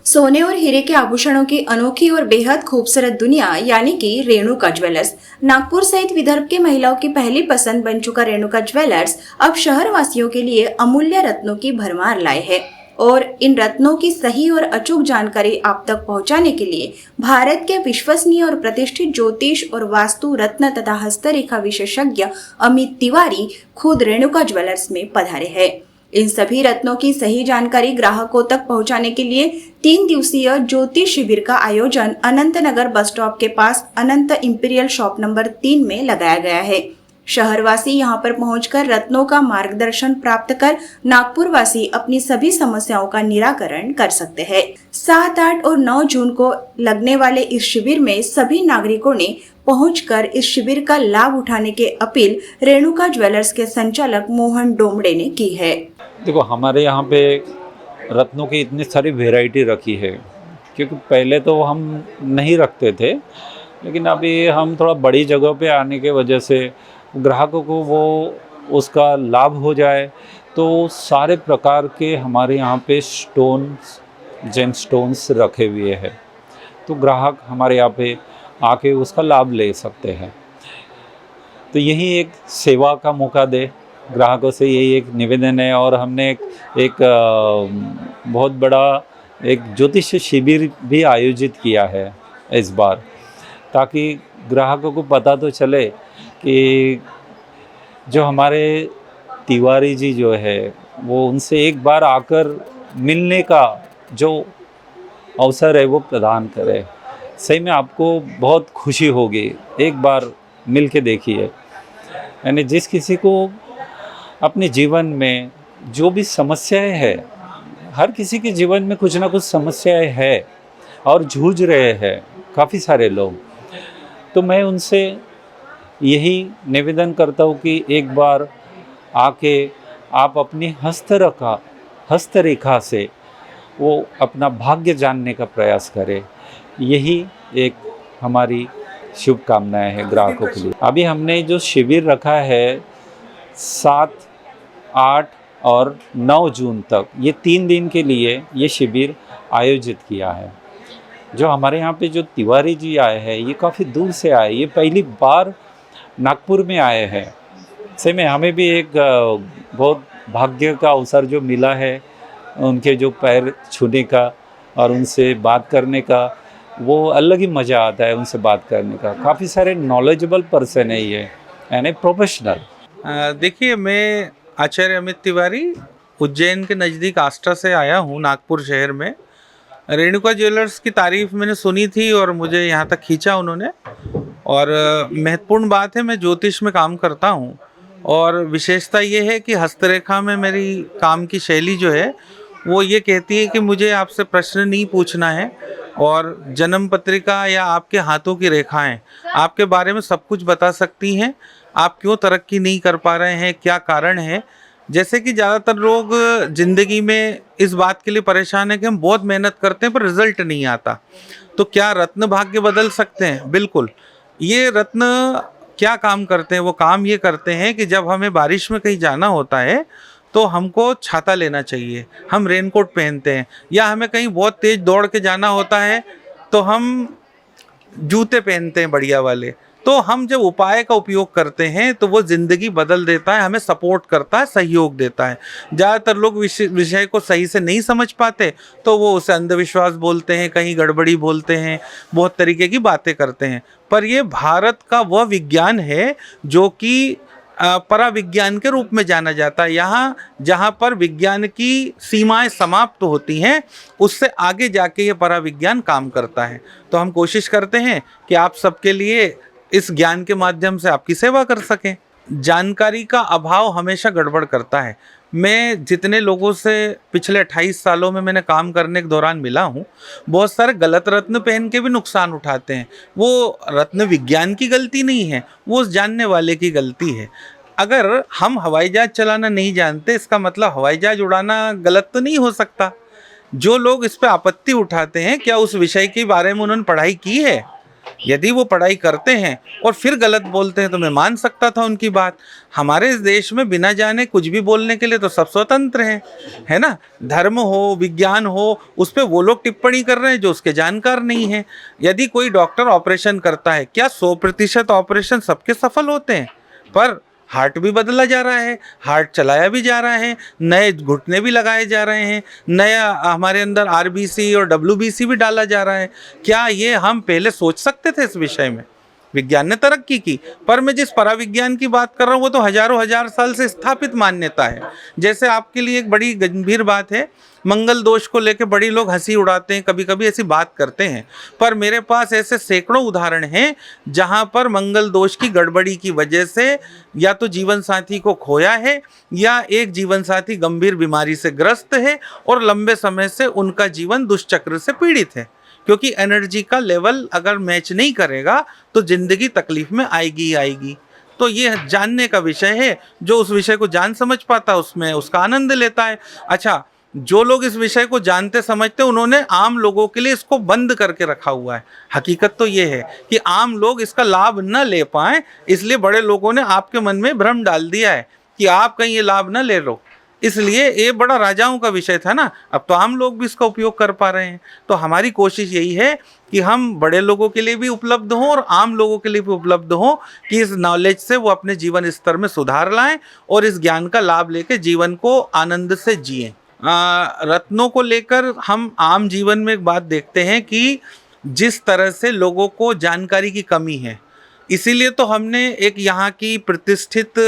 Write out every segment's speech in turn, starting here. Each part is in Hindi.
सोने और हीरे के आभूषणों की अनोखी और बेहद खूबसूरत दुनिया यानी कि रेणुका ज्वेलर्स। नागपुर सहित विदर्भ की महिलाओं की पहली पसंद बन चुका रेणुका ज्वेलर्स अब शहर वासियों के लिए अमूल्य रत्नों की भरमार लाए है। और इन रत्नों की सही और अचूक जानकारी आप तक पहुंचाने के लिए भारत के विश्वसनीय और प्रतिष्ठित ज्योतिष और वास्तु रत्न तथा हस्तरेखा विशेषज्ञ अमित तिवारी खुद रेणुका ज्वेलर्स में पधारे हैं। इन सभी रत्नों की सही जानकारी ग्राहकों तक पहुंचाने के लिए 3 दिवसीय ज्योतिष शिविर का आयोजन अनंत नगर बस स्टॉप के पास अनंत इंपीरियल शॉप नंबर 3 में लगाया गया है। शहरवासी यहां पर पहुंचकर रत्नों का मार्गदर्शन प्राप्त कर नागपुर वासी अपनी सभी समस्याओं का निराकरण कर सकते हैं। 7, 8 और 9 जून को लगने वाले इस शिविर में सभी नागरिकों ने पहुंचकर इस शिविर का लाभ उठाने की अपील रेणुका ज्वेलर्स के संचालक मोहन डोमड़े ने की है। देखो, हमारे यहाँ पे रत्नों की इतनी सारी वैरायटी रखी है, क्योंकि पहले तो हम नहीं रखते थे, लेकिन अभी हम थोड़ा बड़ी जगह पे आने के वजह से ग्राहकों को वो उसका लाभ हो जाए, तो सारे प्रकार के हमारे यहाँ पे स्टोन्स, जेम स्टोन्स रखे हुए हैं, तो ग्राहक हमारे यहाँ पे आके उसका लाभ ले सकते हैं। तो यही एक सेवा का मौका दे, ग्राहकों से यही एक निवेदन है। और हमने एक बहुत बड़ा एक ज्योतिष शिविर भी आयोजित किया है इस बार, ताकि ग्राहकों को पता तो चले कि जो हमारे तिवारी जी जो है वो उनसे एक बार आकर मिलने का जो अवसर है वो प्रदान करे। सही में आपको बहुत खुशी होगी, एक बार मिल के देखिए। यानी जिस किसी को अपने जीवन में जो भी समस्याएं हैं, हर किसी के जीवन में कुछ ना कुछ समस्याएं हैं और जूझ रहे हैं काफ़ी सारे लोग, तो मैं उनसे यही निवेदन करता हूँ कि एक बार आके आप अपनी हस्तरेखा से वो अपना भाग्य जानने का प्रयास करें। यही एक हमारी शुभकामनाएं हैं ग्राहकों के लिए। अभी हमने जो शिविर रखा है 7, 8 और 9 जून तक, ये 3 दिन के लिए ये शिविर आयोजित किया है। जो हमारे यहाँ पे जो तिवारी जी आए हैं, ये काफ़ी दूर से आए, ये पहली बार नागपुर में आए हैं। सही में हमें भी एक बहुत भाग्य का अवसर जो मिला है, उनके जो पैर छूने का और उनसे बात करने का, वो अलग ही मज़ा आता है उनसे बात करने का। काफ़ी सारे नॉलेजेबल पर्सन है ये, यानी प्रोफेशनल। देखिए, मैं आचार्य अमित तिवारी उज्जैन के नज़दीक आष्टा से आया हूँ नागपुर शहर में। रेणुका ज्वेलर्स की तारीफ़ मैंने सुनी थी और मुझे यहाँ तक खींचा उन्होंने। और महत्वपूर्ण बात है, मैं ज्योतिष में काम करता हूँ और विशेषता ये है कि हस्तरेखा में मेरी काम की शैली जो है वो ये कहती है कि मुझे आपसे प्रश्न नहीं पूछना है, और जन्म पत्रिका या आपके हाथों की रेखाएं आपके बारे में सब कुछ बता सकती हैं। आप क्यों तरक्की नहीं कर पा रहे हैं, क्या कारण है। जैसे कि ज़्यादातर लोग ज़िंदगी में इस बात के लिए परेशान है कि हम बहुत मेहनत करते हैं पर रिजल्ट नहीं आता, तो क्या रत्न भाग्य बदल सकते हैं? बिल्कुल। ये रत्न क्या काम करते हैं? वो काम ये करते हैं कि जब हमें बारिश में कहीं जाना होता है तो हमको छाता लेना चाहिए, हम रेनकोट पहनते हैं। या हमें कहीं बहुत तेज़ दौड़ के जाना होता है तो हम जूते पहनते हैं बढ़िया वाले। तो हम जब उपाय का उपयोग करते हैं तो वो ज़िंदगी बदल देता है, हमें सपोर्ट करता है, सहयोग देता है। ज़्यादातर लोग विषय को सही से नहीं समझ पाते तो वो उसे अंधविश्वास बोलते हैं, कहीं गड़बड़ी बोलते हैं, बहुत तरीके की बातें करते हैं। पर ये भारत का वह विज्ञान है जो कि पराविज्ञान के रूप में जाना जाता है। यहाँ जहाँ पर विज्ञान की सीमाएं समाप्त होती हैं, उससे आगे जाके ये पराविज्ञान काम करता है। तो हम कोशिश करते हैं कि आप सबके लिए इस ज्ञान के माध्यम से आपकी सेवा कर सकें। जानकारी का अभाव हमेशा गड़बड़ करता है। मैं जितने लोगों से पिछले 28 सालों में मैंने काम करने के दौरान मिला हूँ, बहुत सारे गलत रत्न पहन के भी नुकसान उठाते हैं। वो रत्न विज्ञान की गलती नहीं है, वो उस जानने वाले की गलती है। अगर हम हवाई जहाज़ चलाना नहीं जानते, इसका मतलब हवाई जहाज़ उड़ाना गलत तो नहीं हो सकता। जो लोग इस पर आपत्ति उठाते हैं, क्या उस विषय के बारे में उन्होंने पढ़ाई की है? यदि वो पढ़ाई करते हैं और फिर गलत बोलते हैं तो मैं मान सकता था उनकी बात। हमारे इस देश में बिना जाने कुछ भी बोलने के लिए तो सब स्वतंत्र हैं, है ना। धर्म हो, विज्ञान हो, उस पर वो लोग टिप्पणी कर रहे हैं जो उसके जानकार नहीं हैं। यदि कोई डॉक्टर ऑपरेशन करता है, क्या 100% ऑपरेशन सबके सफल होते हैं? पर हार्ट भी बदला जा रहा है, हार्ट चलाया भी जा रहा है, नए घुटने भी लगाए जा रहे हैं, नया हमारे अंदर आरबीसी और डब्ल्यूबीसी भी डाला जा रहा है। क्या ये हम पहले सोच सकते थे इस विषय में? विज्ञान ने तरक्की की, पर मैं जिस पराविज्ञान की बात कर रहा हूँ वो तो हजारों हजार साल से स्थापित मान्यता है। जैसे आपके लिए एक बड़ी गंभीर बात है, मंगल दोष को लेकर बड़ी लोग हंसी उड़ाते हैं, कभी कभी ऐसी बात करते हैं, पर मेरे पास ऐसे सैकड़ों उदाहरण हैं जहां पर मंगल दोष की गड़बड़ी की वजह से या तो जीवन साथी को खोया है या एक जीवन साथी गंभीर बीमारी से ग्रस्त है और लंबे समय से उनका जीवन दुष्चक्र से पीड़ित है। क्योंकि एनर्जी का लेवल अगर मैच नहीं करेगा तो जिंदगी तकलीफ में आएगी ही आएगी। तो ये जानने का विषय है, जो उस विषय को जान समझ पाता उसमें उसका आनंद लेता है। अच्छा, जो लोग इस विषय को जानते समझते उन्होंने आम लोगों के लिए इसको बंद करके रखा हुआ है। हकीकत तो ये है कि आम लोग इसका लाभ न ले पाएं, इसलिए बड़े लोगों ने आपके मन में भ्रम डाल दिया है कि आप कहीं ये लाभ न ले लो। इसलिए ये बड़ा राजाओं का विषय था ना, अब तो आम लोग भी इसका उपयोग कर पा रहे हैं। तो हमारी कोशिश यही है कि हम बड़े लोगों के लिए भी उपलब्ध हों और आम लोगों के लिए भी उपलब्ध हों कि इस नॉलेज से वो अपने जीवन स्तर में सुधार लाएं और इस ज्ञान का लाभ लेकर जीवन को आनंद से जिएं। रत्नों को लेकर हम आम जीवन में एक बात देखते हैं कि जिस तरह से लोगों को जानकारी की कमी है, इसीलिए तो हमने एक यहाँ की प्रतिष्ठित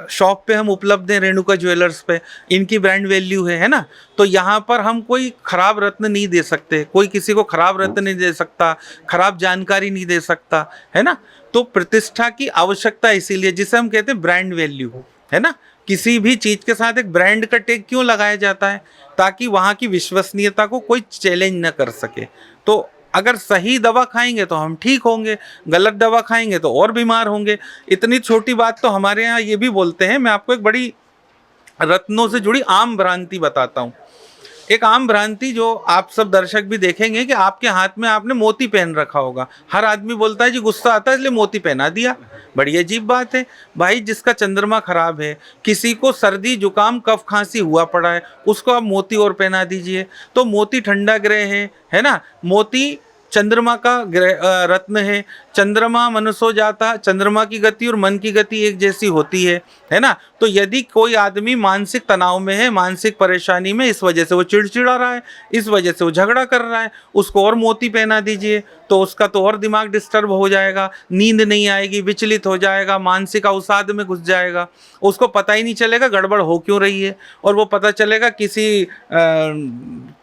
शॉप पे हम उपलब्ध हैं, रेणुका ज्वेलर्स पे। इनकी ब्रांड वैल्यू है ना। तो यहाँ पर हम कोई खराब रत्न नहीं दे सकते, कोई किसी को खराब रत्न नहीं दे सकता, खराब जानकारी नहीं दे सकता, है ना। तो प्रतिष्ठा की आवश्यकता इसीलिए, जिसे हम कहते हैं ब्रांड वैल्यू, है ना। किसी भी चीज़ के साथ एक ब्रांड का टैग क्यों लगाया जाता है? ताकि वहाँ की विश्वसनीयता को कोई चैलेंज न कर सके। तो अगर सही दवा खाएंगे तो हम ठीक होंगे, गलत दवा खाएंगे तो और बीमार होंगे। इतनी छोटी बात तो हमारे यहाँ ये भी बोलते हैं। मैं आपको एक बड़ी रत्नों से जुड़ी आम भ्रांति बताता हूँ। एक आम भ्रांति जो आप सब दर्शक भी देखेंगे कि आपके हाथ में आपने मोती पहन रखा होगा। हर आदमी बोलता है जी गुस्सा आता है इसलिए मोती पहना दिया। बड़ी अजीब बात है भाई, जिसका चंद्रमा खराब है, किसी को सर्दी जुकाम कफ खांसी हुआ पड़ा है, उसको आप मोती और पहना दीजिए। तो मोती ठंडा ग्रह है ना। मोती चंद्रमा का रत्न है। चंद्रमा मनुष्य जाता, चंद्रमा की गति और मन की गति एक जैसी होती है ना। तो यदि कोई आदमी मानसिक तनाव में है, मानसिक परेशानी में, इस वजह से वो चिड़चिड़ा रहा है, इस वजह से वो झगड़ा कर रहा है, उसको और मोती पहना दीजिए तो उसका तो और दिमाग डिस्टर्ब हो जाएगा, नींद नहीं आएगी, विचलित हो जाएगा, मानसिक अवसाद में घुस जाएगा, उसको पता ही नहीं चलेगा गड़बड़ हो क्यों रही है, और वो पता चलेगा किसी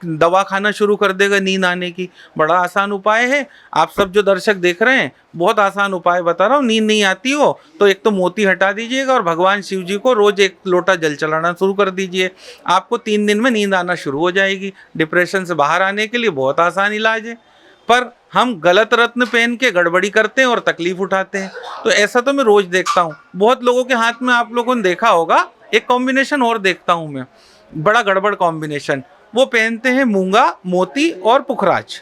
दवा खाना शुरू कर देगा नींद आने की। बड़ा आसान उपाय है। आप सब जो दर्शक देख रहे हैं, बहुत आसान उपाय बता रहा हूँ। नींद नहीं आती हो तो एक तो मोती हटा दीजिएगा और भगवान शिव जी को रोज एक लोटा जल चढ़ाना शुरू कर दीजिए। आपको 3 दिन में नींद आना शुरू हो जाएगी। डिप्रेशन से बाहर आने के लिए बहुत आसान इलाज है। पर हम गलत रत्न पहन के गड़बड़ी करते हैं और तकलीफ उठाते हैं। तो ऐसा तो मैं रोज देखता हूँ। बहुत लोगों के हाथ में आप लोगों ने देखा होगा, एक कॉम्बिनेशन और देखता हूँ मैं, बड़ा गड़बड़ कॉम्बिनेशन। वो पहनते हैं मूंगा, मोती और पुखराज।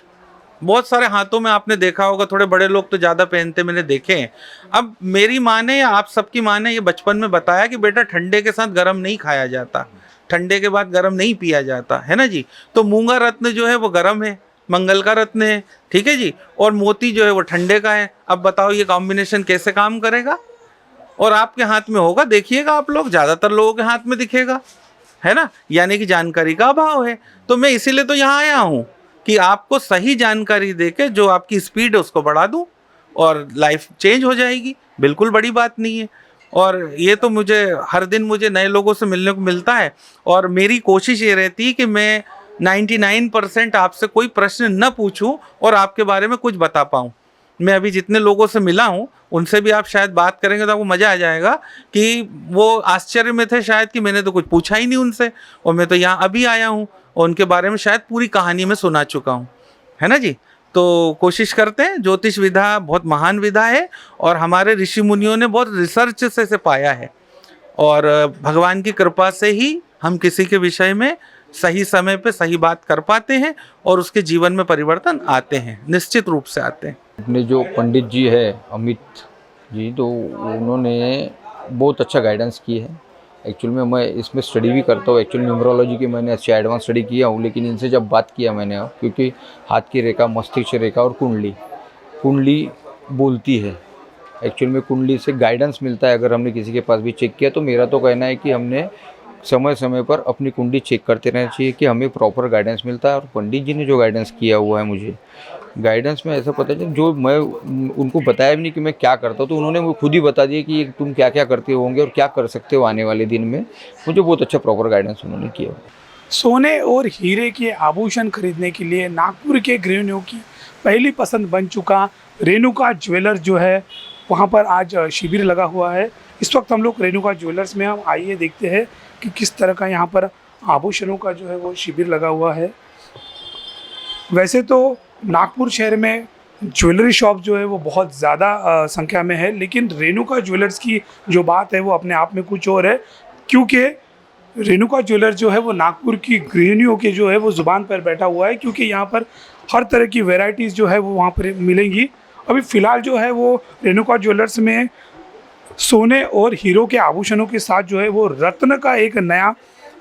बहुत सारे हाथों में आपने देखा होगा, थोड़े बड़े लोग तो ज़्यादा पहनते मैंने देखे हैं। अब मेरी माँ ने या आप सबकी माँ ने ये बचपन में बताया कि बेटा ठंडे के साथ गर्म नहीं खाया जाता, ठंडे के बाद गर्म नहीं पिया जाता, है ना जी। तो मूंगा रत्न जो है वो गर्म है, मंगल का रत्न है, ठीक है जी, और मोती जो है वो ठंडे का है। अब बताओ ये कॉम्बिनेशन कैसे काम करेगा? और आपके हाथ में होगा, देखिएगा आप लोग, ज़्यादातर लोगों के हाथ में दिखेगा, है ना। यानी कि जानकारी का अभाव है। तो मैं इसीलिए तो यहाँ आया हूँ कि आपको सही जानकारी देके जो आपकी स्पीड है उसको बढ़ा दूँ और लाइफ चेंज हो जाएगी। बिल्कुल बड़ी बात नहीं है। और ये तो मुझे हर दिन मुझे नए लोगों से मिलने को मिलता है और मेरी कोशिश ये रहती है कि मैं 99% आपसे कोई प्रश्न न पूछूं और आपके बारे में कुछ बता पाऊँ। मैं अभी जितने लोगों से मिला हूँ उनसे भी आप शायद बात करेंगे तो आपको मज़ा आ जाएगा कि वो आश्चर्य में थे शायद कि मैंने तो कुछ पूछा ही नहीं उनसे, और मैं तो यहाँ अभी आया हूँ और उनके बारे में शायद पूरी कहानी में सुना चुका हूँ, है ना जी। तो कोशिश करते हैं। ज्योतिष विधा बहुत महान विधा है और हमारे ऋषि मुनियों ने बहुत रिसर्च से इसे पाया है और भगवान की कृपा से ही हम किसी के विषय में सही समय पे सही बात कर पाते हैं और उसके जीवन में परिवर्तन आते हैं, निश्चित रूप से आते हैं। अपने जो पंडित जी है अमित जी, तो उन्होंने बहुत अच्छा गाइडेंस की है। एक्चुअल में मैं इसमें स्टडी भी करता हूँ, एक्चुअली न्यूमरोलॉजी की मैंने अच्छी एडवांस स्टडी किया हूँ, लेकिन इनसे जब बात किया मैंने, क्योंकि हाथ की रेखा, मस्तिष्क रेखा और कुंडली बोलती है। एक्चुअल में कुंडली से गाइडेंस मिलता है। अगर हमने किसी के पास भी चेक किया तो मेरा तो कहना है कि हमने समय समय पर अपनी कुंडली चेक करते रहना चाहिए कि हमें प्रॉपर गाइडेंस मिलता है। और पंडित जी ने जो गाइडेंस किया हुआ है मुझे, गाइडेंस में ऐसा पता चला, जो मैं उनको बताया भी नहीं कि मैं क्या करता हूँ, तो उन्होंने मुझे खुद ही बता दिया कि तुम क्या क्या करते होंगे और क्या कर सकते हो आने वाले दिन में। मुझे बहुत अच्छा प्रॉपर गाइडेंस उन्होंने किया। सोने और हीरे के आभूषण खरीदने के लिए नागपुर के गृहिणियों की पहली पसंद बन चुका रेणुका ज्वेलर्स जो है, वहाँ पर आज शिविर लगा हुआ है। इस वक्त हम लोग रेणुका ज्वेलर्स में हम आइए देखते हैं कि किस तरह का यहाँ पर आभूषणों का जो है वो शिविर लगा हुआ है। वैसे तो नागपुर शहर में ज्वेलरी शॉप जो है वो बहुत ज़्यादा संख्या में है, लेकिन रेणुका ज्वेलर्स की जो बात है वो अपने आप में कुछ और है, क्योंकि रेणुका ज्वेलर्स जो है वो नागपुर की गृहिणियों के जो है वो ज़ुबान पर बैठा हुआ है, क्योंकि यहाँ पर हर तरह की वैरायटीज़ जो है वो वहाँ पर मिलेंगी। अभी फ़िलहाल जो है वो रेणुका ज्वेलर्स में सोने और हीरो के आभूषणों के साथ जो है वो रत्न का एक नया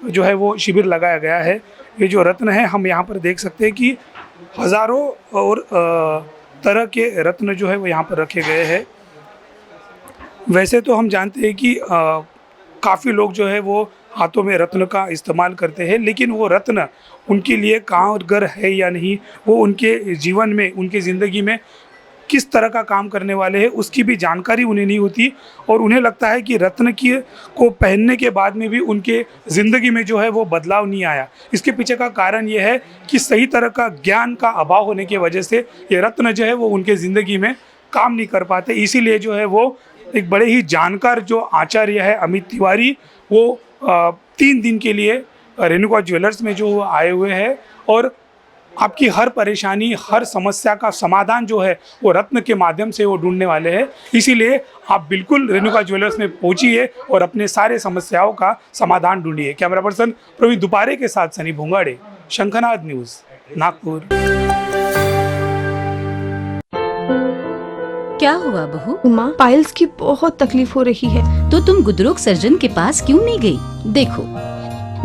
जो है वो शिविर लगाया गया है। ये जो रत्न है, हम यहाँ पर देख सकते हैं कि हज़ारों और तरह के रत्न जो है वो यहाँ पर रखे गए हैं। वैसे तो हम जानते हैं कि काफ़ी लोग जो है वो हाथों में रत्न का इस्तेमाल करते हैं, लेकिन वो रत्न उनके लिए कारगर है या नहीं, वो उनके जीवन में, उनकी ज़िंदगी में किस तरह का काम करने वाले हैं, उसकी भी जानकारी उन्हें नहीं होती। और उन्हें लगता है कि रत्न को पहनने के बाद में भी उनके ज़िंदगी में जो है वो बदलाव नहीं आया। इसके पीछे का कारण ये है कि सही तरह का ज्ञान का अभाव होने की वजह से ये रत्न जो है वो उनके ज़िंदगी में काम नहीं कर पाते। इसीलिए जो है वो एक बड़े ही जानकार जो आचार्य है अमित तिवारी, वो 3 दिन के लिए रेणुका ज्वेलर्स में जो आए हुए हैं और आपकी हर परेशानी, हर समस्या का समाधान जो है वो रत्न के माध्यम से वो ढूंढने वाले हैं। इसीलिए आप बिल्कुल रेणुका ज्वेलर्स में पहुंचिए और अपने सारे समस्याओं का समाधान ढूंढिए। कैमरा पर्सन प्रवीण दुपारे के साथ सनी भोंगाड़े, शंखनाद न्यूज़, नागपुर। क्या हुआ बहू? माँ, पाइल्स की बहुत तकलीफ हो रही है। तो तुम गुदरोग सर्जन के पास क्यों नहीं गई? देखो,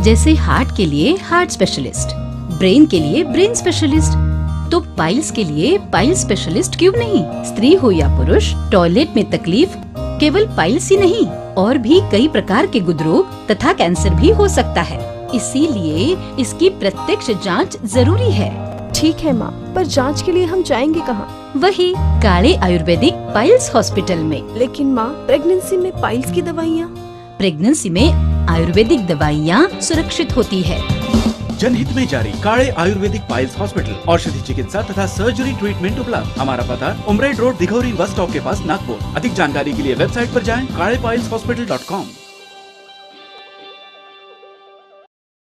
जैसे हार्ट के लिए हार्ट स्पेशलिस्ट, ब्रेन के लिए ब्रेन स्पेशलिस्ट, तो पाइल्स के लिए पाइल स्पेशलिस्ट क्यों नहीं? स्त्री हो या पुरुष, टॉयलेट में तकलीफ केवल पाइल्स ही नहीं, और भी कई प्रकार के गुदरोग तथा कैंसर भी हो सकता है। इसीलिए इसकी प्रत्यक्ष जांच जरूरी है। ठीक है माँ, पर जांच के लिए हम जाएंगे कहाँ? वही काले आयुर्वेदिक पाइल्स हॉस्पिटल में। लेकिन माँ, प्रेगनेंसी में पाइल्स की दवाइयाँ? प्रेगनेंसी में आयुर्वेदिक दवाइयाँ सुरक्षित होती है। जनहित में जारी काड़े आयुर्वेदिक पाइल्स हॉस्पिटल, औषधि चिकित्सा तथा सर्जरी ट्रीटमेंट उपलब्ध। हमारा पता उमरेड रोड, दिघौरी बस स्टॉप के पास, नागपुर। अधिक जानकारी के लिए वेबसाइट पर जाएं kadepailshhospital.com।